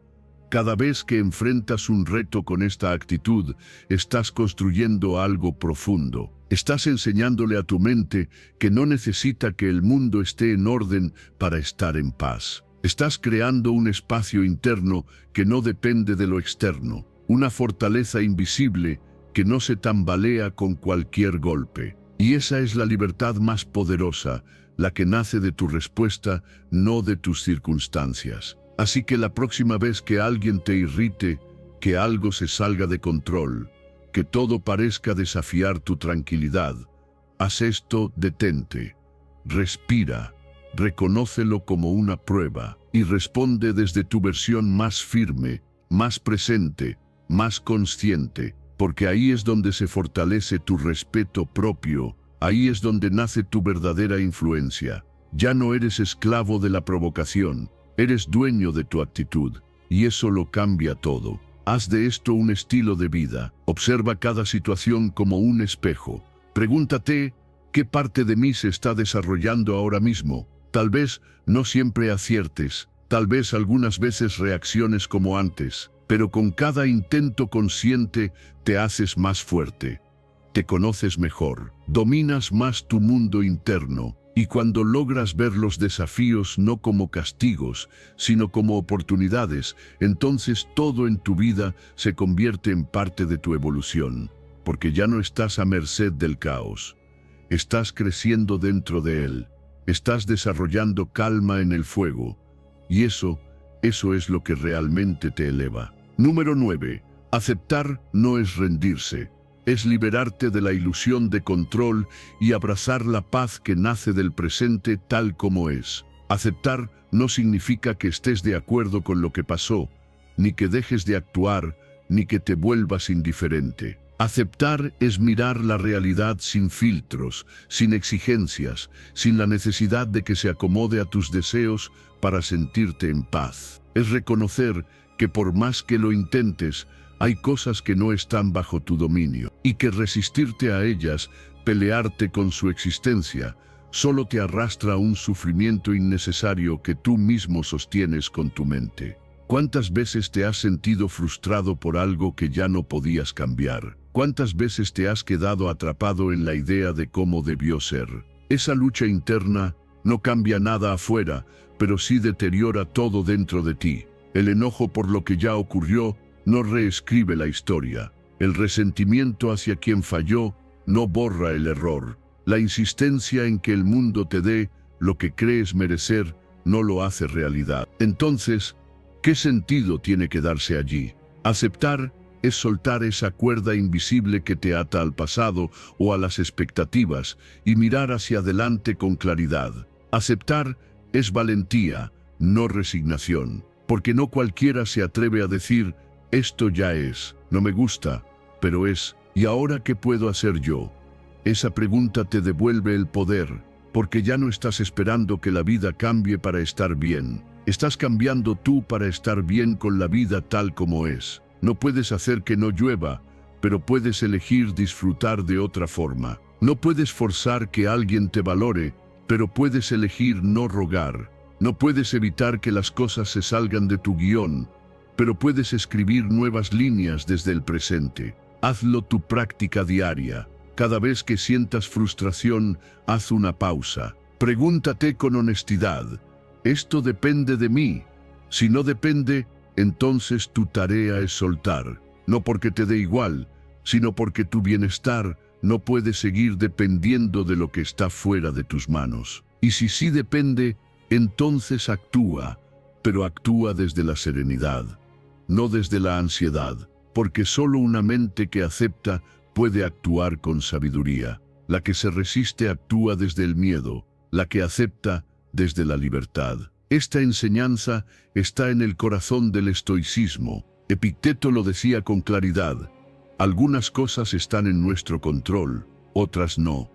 Cada vez que enfrentas un reto con esta actitud, estás construyendo algo profundo. Estás enseñándole a tu mente que no necesita que el mundo esté en orden para estar en paz. Estás creando un espacio interno que no depende de lo externo, una fortaleza invisible que no se tambalea con cualquier golpe. Y esa es la libertad más poderosa, la que nace de tu respuesta, no de tus circunstancias. Así que la próxima vez que alguien te irrite, que algo se salga de control, que todo parezca desafiar tu tranquilidad, haz esto, detente, respira, reconócelo como una prueba y responde desde tu versión más firme, más presente, más consciente, porque ahí es donde se fortalece tu respeto propio, ahí es donde nace tu verdadera influencia. Ya no eres esclavo de la provocación, eres dueño de tu actitud, y eso lo cambia todo. Haz de esto un estilo de vida. Observa cada situación como un espejo. Pregúntate, ¿qué parte de mí se está desarrollando ahora mismo? Tal vez no siempre aciertes, tal vez algunas veces reacciones como antes, pero con cada intento consciente te haces más fuerte. Te conoces mejor, dominas más tu mundo interno, y cuando logras ver los desafíos no como castigos, sino como oportunidades, entonces todo en tu vida se convierte en parte de tu evolución, porque ya no estás a merced del caos. Estás creciendo dentro de él, estás desarrollando calma en el fuego, y eso es lo que realmente te eleva. Número 9. Aceptar no es rendirse. Es liberarte de la ilusión de control y abrazar la paz que nace del presente tal como es. Aceptar no significa que estés de acuerdo con lo que pasó, ni que dejes de actuar, ni que te vuelvas indiferente. Aceptar es mirar la realidad sin filtros, sin exigencias, sin la necesidad de que se acomode a tus deseos para sentirte en paz. Es reconocer que por más que lo intentes, hay cosas que no están bajo tu dominio, y que resistirte a ellas, pelearte con su existencia, solo te arrastra a un sufrimiento innecesario que tú mismo sostienes con tu mente. ¿Cuántas veces te has sentido frustrado por algo que ya no podías cambiar? ¿Cuántas veces te has quedado atrapado en la idea de cómo debió ser? Esa lucha interna no cambia nada afuera, pero sí deteriora todo dentro de ti. El enojo por lo que ya ocurrió no reescribe la historia. El resentimiento hacia quien falló no borra el error. La insistencia en que el mundo te dé lo que crees merecer no lo hace realidad. Entonces, ¿qué sentido tiene quedarse allí? Aceptar es soltar esa cuerda invisible que te ata al pasado o a las expectativas y mirar hacia adelante con claridad. Aceptar es valentía, no resignación, porque no cualquiera se atreve a decir esto ya es, no me gusta, pero es, ¿y ahora qué puedo hacer yo? Esa pregunta te devuelve el poder, porque ya no estás esperando que la vida cambie para estar bien. Estás cambiando tú para estar bien con la vida tal como es. No puedes hacer que no llueva, pero puedes elegir disfrutar de otra forma. No puedes forzar que alguien te valore, pero puedes elegir no rogar. No puedes evitar que las cosas se salgan de tu guión, pero puedes escribir nuevas líneas desde el presente. Hazlo tu práctica diaria. Cada vez que sientas frustración, haz una pausa. Pregúntate con honestidad, ¿esto depende de mí? Si no depende, entonces tu tarea es soltar. No porque te dé igual, sino porque tu bienestar no puede seguir dependiendo de lo que está fuera de tus manos. Y si sí depende, entonces actúa, pero actúa desde la serenidad. no desde la ansiedad, porque solo una mente que acepta puede actuar con sabiduría. La que se resiste actúa desde el miedo, la que acepta desde la libertad. Esta enseñanza está en el corazón del estoicismo. Epicteto lo decía con claridad: algunas cosas están en nuestro control, otras no.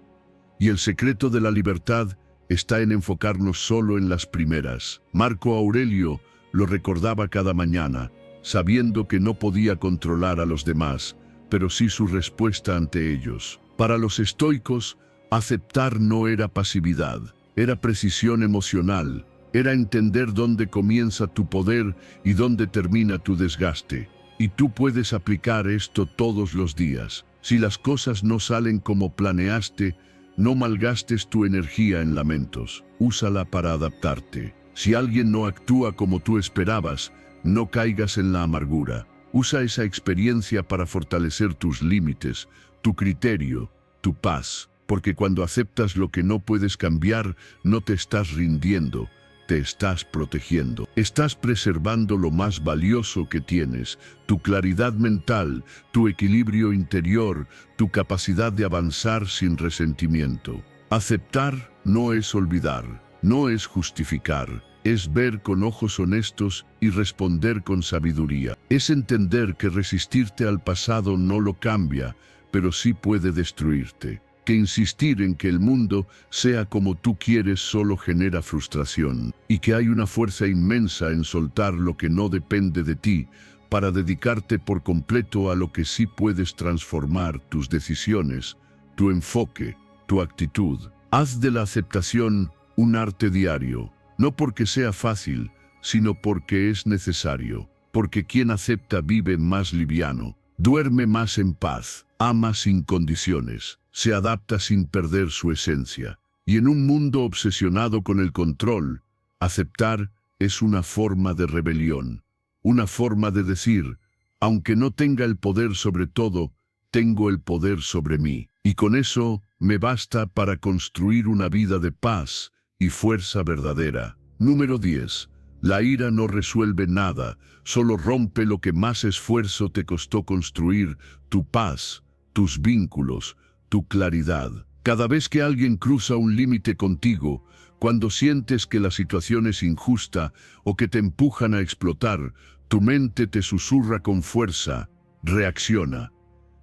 Y el secreto de la libertad está en enfocarnos solo en las primeras. Marco Aurelio lo recordaba cada mañana, sabiendo que no podía controlar a los demás, pero sí su respuesta ante ellos. Para los estoicos, aceptar no era pasividad, era precisión emocional, era entender dónde comienza tu poder y dónde termina tu desgaste. Y tú puedes aplicar esto todos los días. Si las cosas no salen como planeaste, no malgastes tu energía en lamentos. Úsala para adaptarte. Si alguien no actúa como tú esperabas, no caigas en la amargura. Usa esa experiencia para fortalecer tus límites, tu criterio, tu paz. Porque cuando aceptas lo que no puedes cambiar, no te estás rindiendo, te estás protegiendo. Estás preservando lo más valioso que tienes, tu claridad mental, tu equilibrio interior, tu capacidad de avanzar sin resentimiento. Aceptar no es olvidar, no es justificar, es ver con ojos honestos y responder con sabiduría. Es entender que resistirte al pasado no lo cambia, pero sí puede destruirte. Que insistir en que el mundo sea como tú quieres solo genera frustración, y que hay una fuerza inmensa en soltar lo que no depende de ti, para dedicarte por completo a lo que sí puedes transformar: tus decisiones, tu enfoque, tu actitud. Haz de la aceptación un arte diario, no porque sea fácil, sino porque es necesario, porque quien acepta vive más liviano, duerme más en paz, ama sin condiciones, se adapta sin perder su esencia. Y en un mundo obsesionado con el control, aceptar es una forma de rebelión, una forma de decir: aunque no tenga el poder sobre todo, tengo el poder sobre mí. Y con eso me basta para construir una vida de paz y fuerza verdadera. Número 10. La ira no resuelve nada, solo rompe lo que más esfuerzo te costó construir: tu paz, tus vínculos, tu claridad. Cada vez que alguien cruza un límite contigo, cuando sientes que la situación es injusta o que te empujan a explotar, tu mente te susurra con fuerza: reacciona.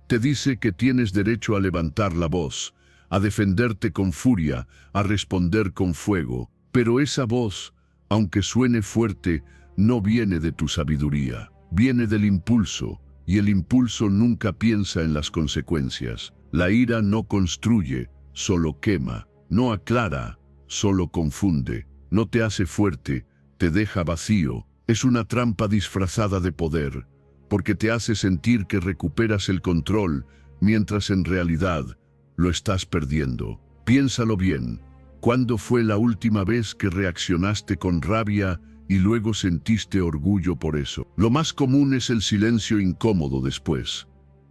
Te dice que tienes derecho a levantar la voz, a defenderte con furia, a responder con fuego. Pero esa voz, aunque suene fuerte, no viene de tu sabiduría, viene del impulso, y el impulso nunca piensa en las consecuencias. La ira no construye, solo quema, no aclara, solo confunde, no te hace fuerte, te deja vacío. Es una trampa disfrazada de poder, porque te hace sentir que recuperas el control, mientras en realidad lo estás perdiendo. Piénsalo bien. ¿Cuándo fue la última vez que reaccionaste con rabia y luego sentiste orgullo por eso? Lo más común es el silencio incómodo después,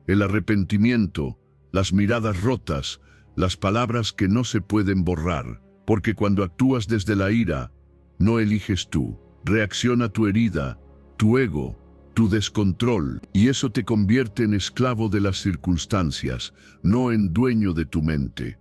el arrepentimiento, las miradas rotas, las palabras que no se pueden borrar, porque cuando actúas desde la ira, no eliges tú, reacciona tu herida, tu ego, tu descontrol, y eso te convierte en esclavo de las circunstancias, no en dueño de tu mente.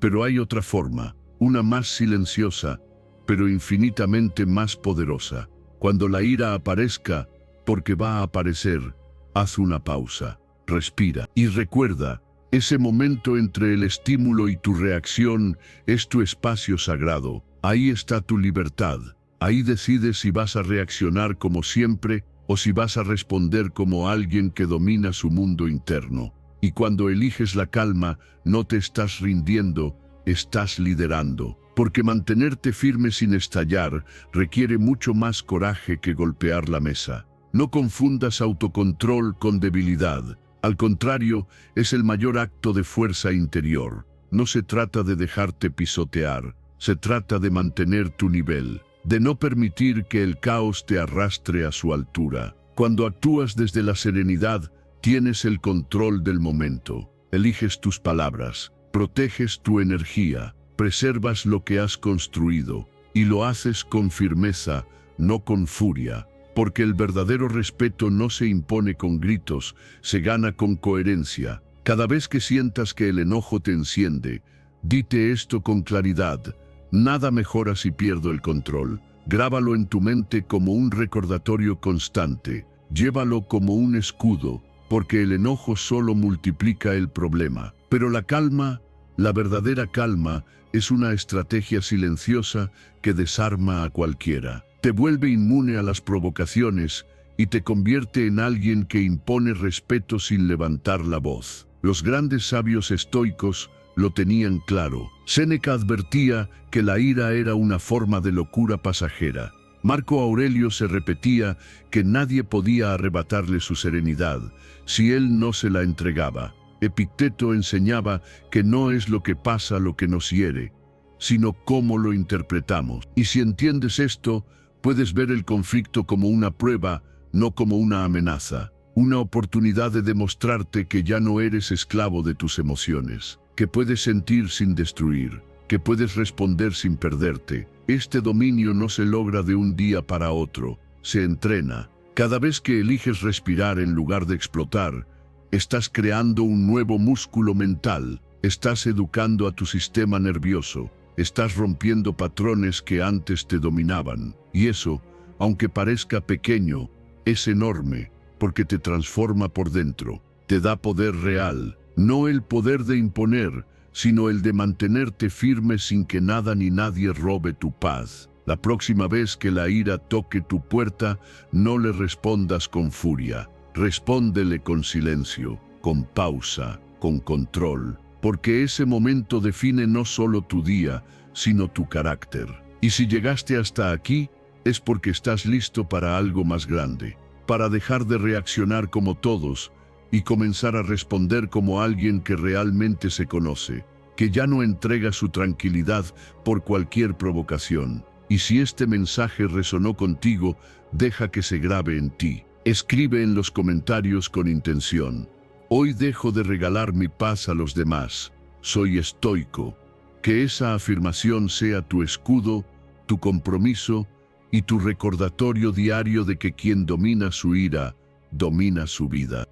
Pero hay otra forma, una más silenciosa, pero infinitamente más poderosa. Cuando la ira aparezca, porque va a aparecer, haz una pausa, respira y recuerda: ese momento entre el estímulo y tu reacción es tu espacio sagrado. Ahí está tu libertad. Ahí decides si vas a reaccionar como siempre o si vas a responder como alguien que domina su mundo interno. Y cuando eliges la calma, no te estás rindiendo, estás liderando. Porque mantenerte firme sin estallar requiere mucho más coraje que golpear la mesa. No confundas autocontrol con debilidad. Al contrario, es el mayor acto de fuerza interior. No se trata de dejarte pisotear, se trata de mantener tu nivel, de no permitir que el caos te arrastre a su altura. Cuando actúas desde la serenidad, tienes el control del momento. Eliges tus palabras, proteges tu energía, preservas lo que has construido, y lo haces con firmeza, no con furia. porque el verdadero respeto no se impone con gritos, se gana con coherencia. Cada vez que sientas que el enojo te enciende, dite esto con claridad: nada mejora si pierdo el control. Grábalo en tu mente como un recordatorio constante. Llévalo como un escudo, porque el enojo solo multiplica el problema. Pero la calma, la verdadera calma, es una estrategia silenciosa que desarma a cualquiera. Te vuelve inmune a las provocaciones y te convierte en alguien que impone respeto sin levantar la voz. Los grandes sabios estoicos lo tenían claro. Séneca advertía que la ira era una forma de locura pasajera. Marco Aurelio se repetía que nadie podía arrebatarle su serenidad si él no se la entregaba. Epicteto enseñaba que no es lo que pasa lo que nos hiere, sino cómo lo interpretamos. Y si entiendes esto, puedes ver el conflicto como una prueba, no como una amenaza. Una oportunidad de demostrarte que ya no eres esclavo de tus emociones, que puedes sentir sin destruir, que puedes responder sin perderte. Este dominio no se logra de un día para otro, se entrena. Cada vez que eliges respirar en lugar de explotar, estás creando un nuevo músculo mental, estás educando a tu sistema nervioso, estás rompiendo patrones que antes te dominaban. Y eso, aunque parezca pequeño, es enorme, porque te transforma por dentro, te da poder real, no el poder de imponer, sino el de mantenerte firme sin que nada ni nadie robe tu paz. La próxima vez que la ira toque tu puerta, no le respondas con furia, respóndele con silencio, con pausa, con control, porque ese momento define no solo tu día, sino tu carácter. Y si llegaste hasta aquí, es porque estás listo para algo más grande, para dejar de reaccionar como todos y comenzar a responder como alguien que realmente se conoce, que ya no entrega su tranquilidad por cualquier provocación. Y si este mensaje resonó contigo, deja que se grabe en ti. Escribe en los comentarios con intención: hoy dejo de regalar mi paz a los demás, soy estoico. Que esa afirmación sea tu escudo, tu compromiso y tu recordatorio diario de que quien domina su ira, domina su vida.